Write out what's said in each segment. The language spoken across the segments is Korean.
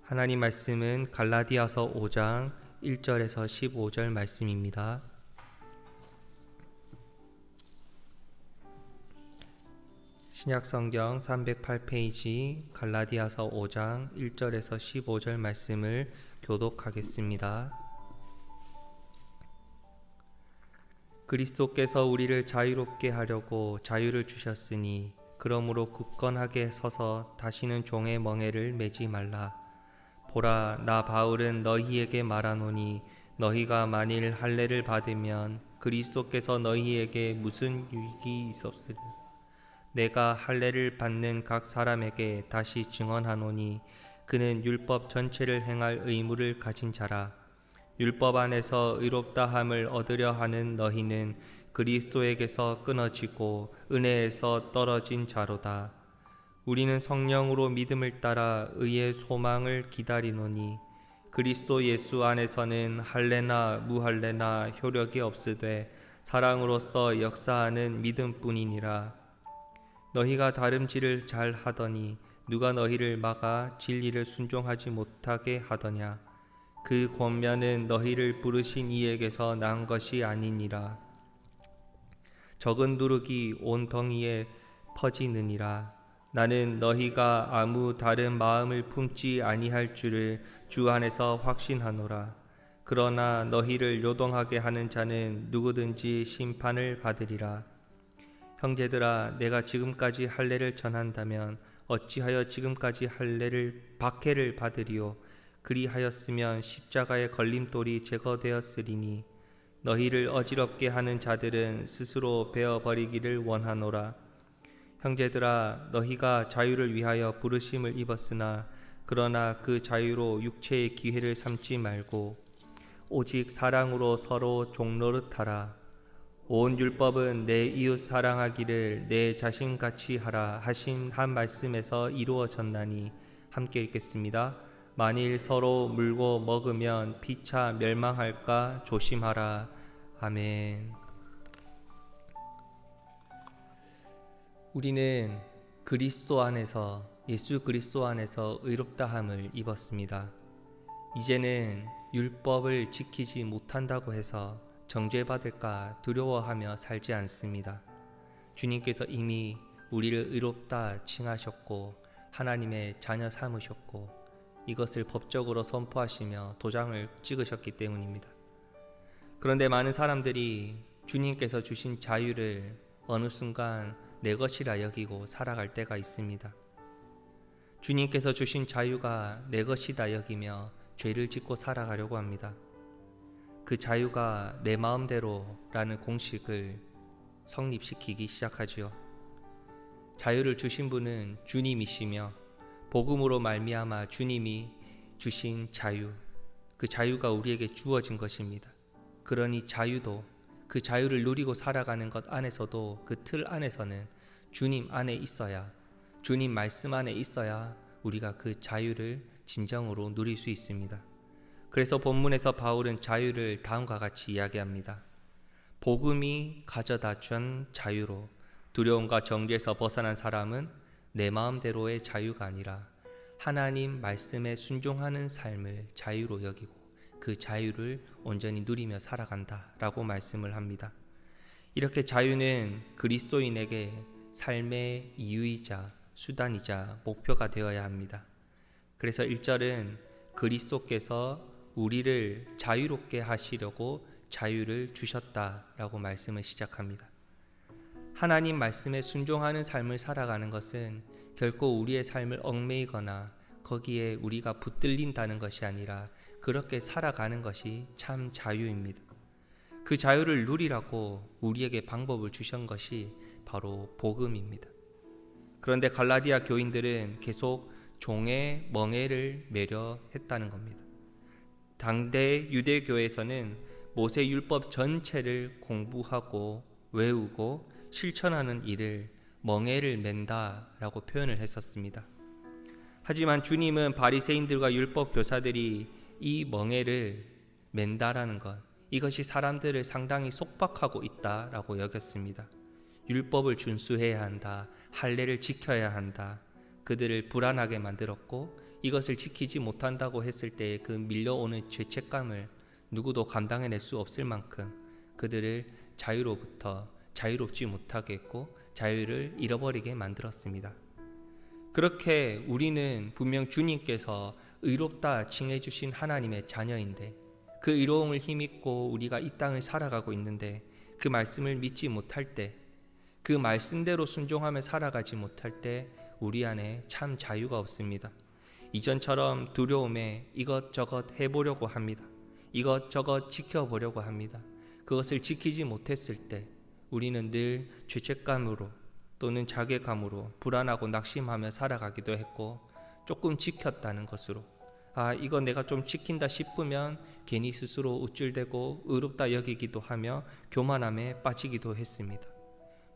하나님 말씀은 갈라디아서 5장 1절에서 15절 말씀입니다. 신약성경 308페이지 갈라디아서 5장 1절에서 15절 말씀을 교독하겠습니다. 그리스도께서 우리를 자유롭게 하려고 자유를 주셨으니 그러므로 굳건하게 서서 다시는 종의 멍에를 매지 말라. 보라, 나 바울은 너희에게 말하노니 너희가 만일 할례를 받으면 그리스도께서 너희에게 무슨 유익이 있었으랴. 내가 할례를 받는 각 사람에게 다시 증언하노니 그는 율법 전체를 행할 의무를 가진 자라. 율법 안에서 의롭다함을 얻으려 하는 너희는 그리스도에게서 끊어지고 은혜에서 떨어진 자로다. 우리는 성령으로 믿음을 따라 의의 소망을 기다리노니 그리스도 예수 안에서는 할례나 무할례나 효력이 없으되 사랑으로서 역사하는 믿음뿐이니라. 너희가 다름질을 잘 하더니 누가 너희를 막아 진리를 순종하지 못하게 하더냐. 그 권면은 너희를 부르신 이에게서 난 것이 아니니라. 적은 누룩이 온 덩이에 퍼지느니라. 나는 너희가 아무 다른 마음을 품지 아니할 줄을 주 안에서 확신하노라. 그러나 너희를 요동하게 하는 자는 누구든지 심판을 받으리라. 형제들아, 내가 지금까지 할례를 전한다면 어찌하여 지금까지 박해를 받으리요. 그리하였으면 십자가의 걸림돌이 제거되었으리니 너희를 어지럽게 하는 자들은 스스로 베어버리기를 원하노라. 형제들아, 너희가 자유를 위하여 부르심을 입었으나 그러나 그 자유로 육체의 기회를 삼지 말고 오직 사랑으로 서로 종노릇하라. 온 율법은 내 이웃 사랑하기를 내 자신같이 하라 하신 한 말씀에서 이루어졌나니. 함께 읽겠습니다. 만일 서로 물고 먹으면 피차 멸망할까 조심하라. 아멘. 우리는 그리스도 안에서, 예수 그리스도 안에서 의롭다함을 입었습니다. 이제는 율법을 지키지 못한다고 해서 정죄받을까 두려워하며 살지 않습니다. 주님께서 이미 우리를 의롭다 칭하셨고 하나님의 자녀 삼으셨고 이것을 법적으로 선포하시며 도장을 찍으셨기 때문입니다. 그런데 많은 사람들이 주님께서 주신 자유를 어느 순간 내 것이라 여기고 살아갈 때가 있습니다. 주님께서 주신 자유가 내 것이다 여기며 죄를 짓고 살아가려고 합니다. 그 자유가 내 마음대로라는 공식을 성립시키기 시작하지요. 자유를 주신 분은 주님이시며 복음으로 말미암아 주님이 주신 자유, 그 자유가 우리에게 주어진 것입니다. 그러니 자유도, 그 자유를 누리고 살아가는 것 안에서도 그 틀 안에서는 주님 안에 있어야, 주님 말씀 안에 있어야 우리가 그 자유를 진정으로 누릴 수 있습니다. 그래서 본문에서 바울은 자유를 다음과 같이 이야기합니다. 복음이 가져다 준 자유로 두려움과 정죄에서 벗어난 사람은 내 마음대로의 자유가 아니라 하나님 말씀에 순종하는 삶을 자유로 여기고 그 자유를 온전히 누리며 살아간다 라고 말씀을 합니다. 이렇게 자유는 그리스도인에게 삶의 이유이자 수단이자 목표가 되어야 합니다. 그래서 1절은 그리스도께서 우리를 자유롭게 하시려고 자유를 주셨다라고 말씀을 시작합니다. 하나님 말씀에 순종하는 삶을 살아가는 것은 결코 우리의 삶을 얽매이거나 거기에 우리가 붙들린다는 것이 아니라 그렇게 살아가는 것이 참 자유입니다. 그 자유를 누리라고 우리에게 방법을 주신 것이 바로 복음입니다. 그런데 갈라디아 교인들은 계속 종의 멍에를 매려 했다는 겁니다. 당대 유대교에서는 모세 율법 전체를 공부하고 외우고 실천하는 일을 멍에를 맨다라고 표현을 했었습니다. 하지만 주님은 바리새인들과 율법 교사들이 이 멍에를 맨다라는 것, 이것이 사람들을 상당히 속박하고 있다라고 여겼습니다. 율법을 준수해야 한다, 할례를 지켜야 한다, 그들을 불안하게 만들었고 이것을 지키지 못한다고 했을 때 그 밀려오는 죄책감을 누구도 감당해낼 수 없을 만큼 그들을 자유로부터 자유롭지 못하게 했고 자유를 잃어버리게 만들었습니다. 그렇게 우리는 분명 주님께서 의롭다 칭해 주신 하나님의 자녀인데 그 의로움을 힘입고 우리가 이 땅을 살아가고 있는데 그 말씀을 믿지 못할 때, 그 말씀대로 순종하며 살아가지 못할 때 우리 안에 참 자유가 없습니다. 이전처럼 두려움에 이것저것 해보려고 합니다. 이것저것 지켜보려고 합니다. 그것을 지키지 못했을 때 우리는 늘 죄책감으로 또는 자괴감으로 불안하고 낙심하며 살아가기도 했고, 조금 지켰다는 것으로 이거 내가 좀 지킨다 싶으면 괜히 스스로 우쭐대고 의롭다 여기기도 하며 교만함에 빠지기도 했습니다.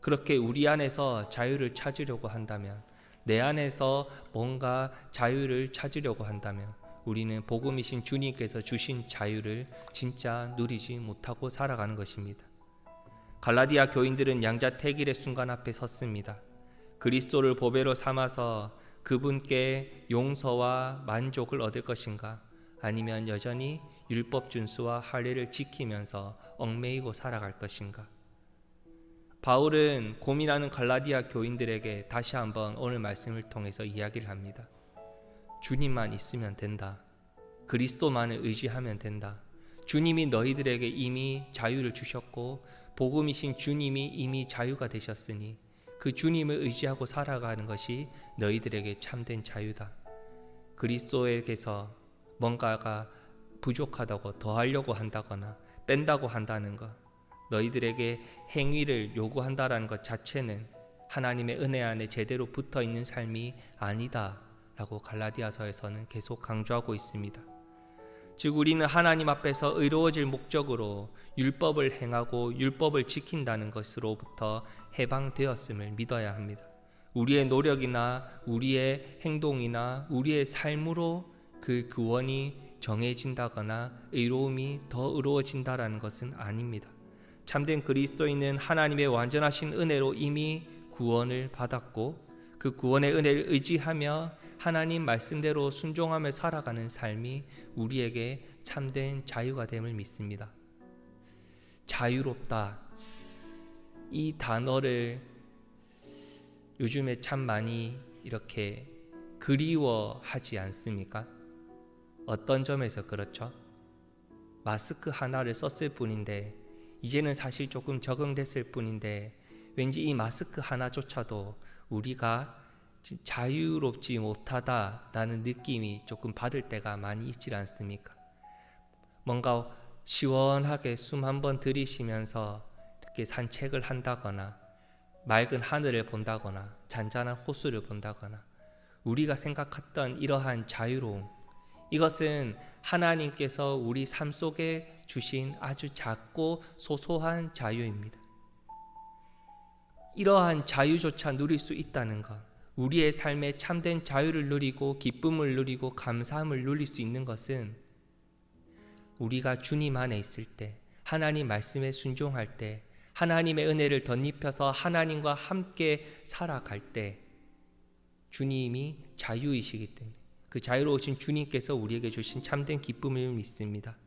그렇게 우리 안에서 자유를 찾으려고 한다면, 내 안에서 뭔가 자유를 찾으려고 한다면 우리는 복음이신 주님께서 주신 자유를 진짜 누리지 못하고 살아가는 것입니다. 갈라디아 교인들은 양자택일의 순간 앞에 섰습니다. 그리스도를 보배로 삼아서 그분께 용서와 만족을 얻을 것인가, 아니면 여전히 율법 준수와 할례를 지키면서 얽매이고 살아갈 것인가. 바울은 고민하는 갈라디아 교인들에게 다시 한번 오늘 말씀을 통해서 이야기를 합니다. 주님만 있으면 된다. 그리스도만을 의지하면 된다. 주님이 너희들에게 이미 자유를 주셨고 복음이신 주님이 이미 자유가 되셨으니 그 주님을 의지하고 살아가는 것이 너희들에게 참된 자유다. 그리스도에게서 뭔가가 부족하다고 더하려고 한다거나 뺀다고 한다는 것, 너희들에게 행위를 요구한다라는 것 자체는 하나님의 은혜 안에 제대로 붙어있는 삶이 아니다 라고 갈라디아서에서는 계속 강조하고 있습니다. 즉 우리는 하나님 앞에서 의로워질 목적으로 율법을 행하고 율법을 지킨다는 것으로부터 해방되었음을 믿어야 합니다. 우리의 노력이나 우리의 행동이나 우리의 삶으로 그 구원이 정해진다거나 의로움이 더 의로워진다라는 것은 아닙니다. 참된 그리스도인은 하나님의 완전하신 은혜로 이미 구원을 받았고 그 구원의 은혜를 의지하며 하나님 말씀대로 순종하며 살아가는 삶이 우리에게 참된 자유가 됨을 믿습니다. 자유롭다, 이 단어를 요즘에 참 많이 이렇게 그리워하지 않습니까? 어떤 점에서 그렇죠? 마스크 하나를 썼을 뿐인데, 이제는 사실 조금 적응됐을 뿐인데 왠지 이 마스크 하나조차도 우리가 자유롭지 못하다라는 느낌이 조금 받을 때가 많이 있지 않습니까? 뭔가 시원하게 숨 한번 들이쉬면서 이렇게 산책을 한다거나 맑은 하늘을 본다거나 잔잔한 호수를 본다거나 우리가 생각했던 이러한 자유로움, 이것은 하나님께서 우리 삶 속에 주신 아주 작고 소소한 자유입니다. 이러한 자유조차 누릴 수 있다는 것, 우리의 삶에 참된 자유를 누리고 기쁨을 누리고 감사함을 누릴 수 있는 것은 우리가 주님 안에 있을 때, 하나님 말씀에 순종할 때, 하나님의 은혜를 덧입혀서 하나님과 함께 살아갈 때 주님이 자유이시기 때문에 그 자유로우신 주님께서 우리에게 주신 참된 기쁨을 믿습니다.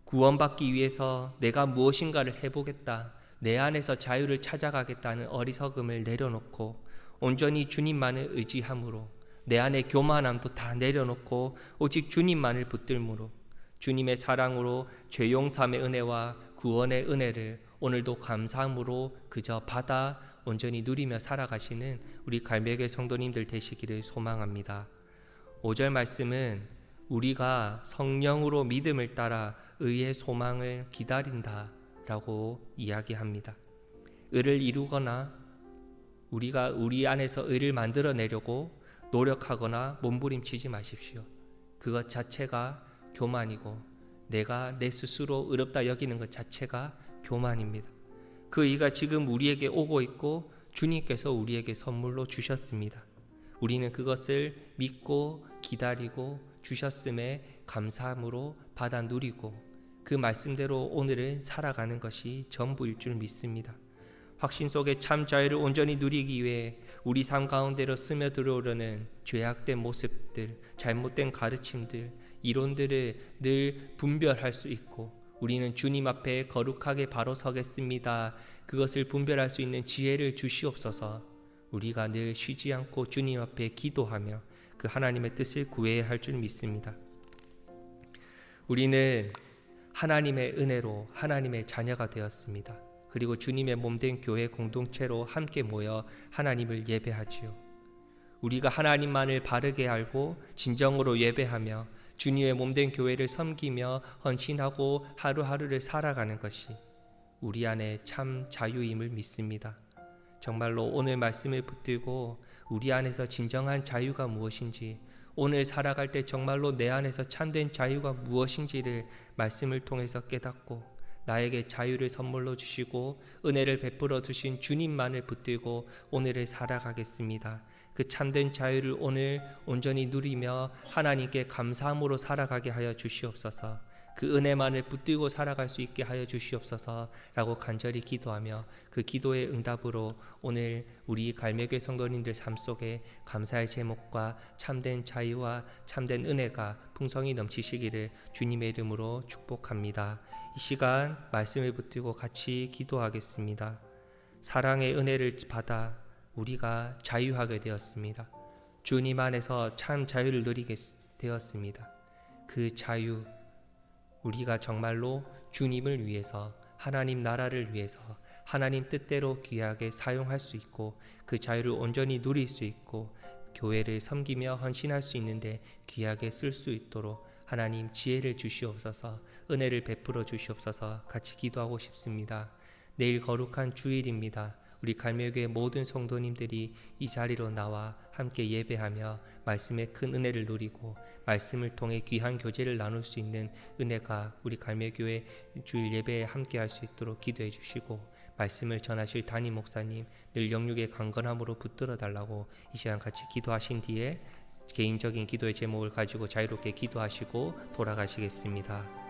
구원받기 위해서 내가 무엇인가를 해보겠다, 내 안에서 자유를 찾아가겠다는 어리석음을 내려놓고 온전히 주님만을 의지함으로, 내 안의 교만함도 다 내려놓고 오직 주님만을 붙들므로 주님의 사랑으로 죄용삼의 은혜와 구원의 은혜를 오늘도 감사함으로 그저 받아 온전히 누리며 살아가시는 우리 갈매교 성도님들 되시기를 소망합니다. 5절 말씀은 우리가 성령으로 믿음을 따라 의의 소망을 기다린다 라고 이야기합니다. 의를 이루거나 우리가 우리 안에서 의를 만들어내려고 노력하거나 몸부림치지 마십시오. 그것 자체가 교만이고 내가 내 스스로 의롭다 여기는 것 자체가 교만입니다. 그 의가 지금 우리에게 오고 있고 주님께서 우리에게 선물로 주셨습니다. 우리는 그것을 믿고 기다리고 주셨음에 감사함으로 받아 누리고 그 말씀대로 오늘을 살아가는 것이 전부일 줄 믿습니다. 확신 속에 참 자유를 온전히 누리기 위해 우리 삶 가운데로 스며들어오려는 죄악된 모습들, 잘못된 가르침들, 이론들을 늘 분별할 수 있고, 우리는 주님 앞에 거룩하게 바로 서겠습니다. 그것을 분별할 수 있는 지혜를 주시옵소서. 우리가 늘 쉬지 않고 주님 앞에 기도하며 그 하나님의 뜻을 구해야 할 줄 믿습니다. 우리는 하나님의 은혜로 하나님의 자녀가 되었습니다. 그리고 주님의 몸된 교회 공동체로 함께 모여 하나님을 예배하지요. 우리가 하나님만을 바르게 알고 진정으로 예배하며 주님의 몸된 교회를 섬기며 헌신하고 하루하루를 살아가는 것이 우리 안에 참 자유임을 믿습니다. 정말로 오늘 말씀을 붙들고 우리 안에서 진정한 자유가 무엇인지, 오늘 살아갈 때 정말로 내 안에서 참된 자유가 무엇인지를 말씀을 통해서 깨닫고 나에게 자유를 선물로 주시고 은혜를 베풀어 주신 주님만을 붙들고 오늘을 살아가겠습니다. 그 참된 자유를 오늘 온전히 누리며 하나님께 감사함으로 살아가게 하여 주시옵소서. 그 은혜만을 붙들고 살아갈 수 있게 하여 주시옵소서 라고 간절히 기도하며 그 기도의 응답으로 오늘 우리 갈매교회 성도님들 삶 속에 감사의 제목과 참된 자유와 참된 은혜가 풍성히 넘치시기를 주님의 이름으로 축복합니다. 이 시간 말씀을 붙들고 같이 기도하겠습니다. 사랑의 은혜를 받아 우리가 자유하게 되었습니다. 주님 안에서 참 자유를 누리게 되었습니다. 그 자유, 우리가 정말로 주님을 위해서, 하나님 나라를 위해서 하나님 뜻대로 귀하게 사용할 수 있고 그 자유를 온전히 누릴 수 있고 교회를 섬기며 헌신할 수 있는데 귀하게 쓸 수 있도록 하나님 지혜를 주시옵소서, 은혜를 베풀어 주시옵소서 같이 기도하고 싶습니다. 내일 거룩한 주일입니다. 우리 갈매교회 모든 성도님들이 이 자리로 나와 함께 예배하며 말씀의 큰 은혜를 누리고 말씀을 통해 귀한 교제를 나눌 수 있는 은혜가 우리 갈매교회 주일 예배에 함께 할 수 있도록 기도해 주시고, 말씀을 전하실 담임 목사님 늘 영육의 강건함으로 붙들어 달라고 이 시간 같이 기도하신 뒤에 개인적인 기도의 제목을 가지고 자유롭게 기도하시고 돌아가시겠습니다.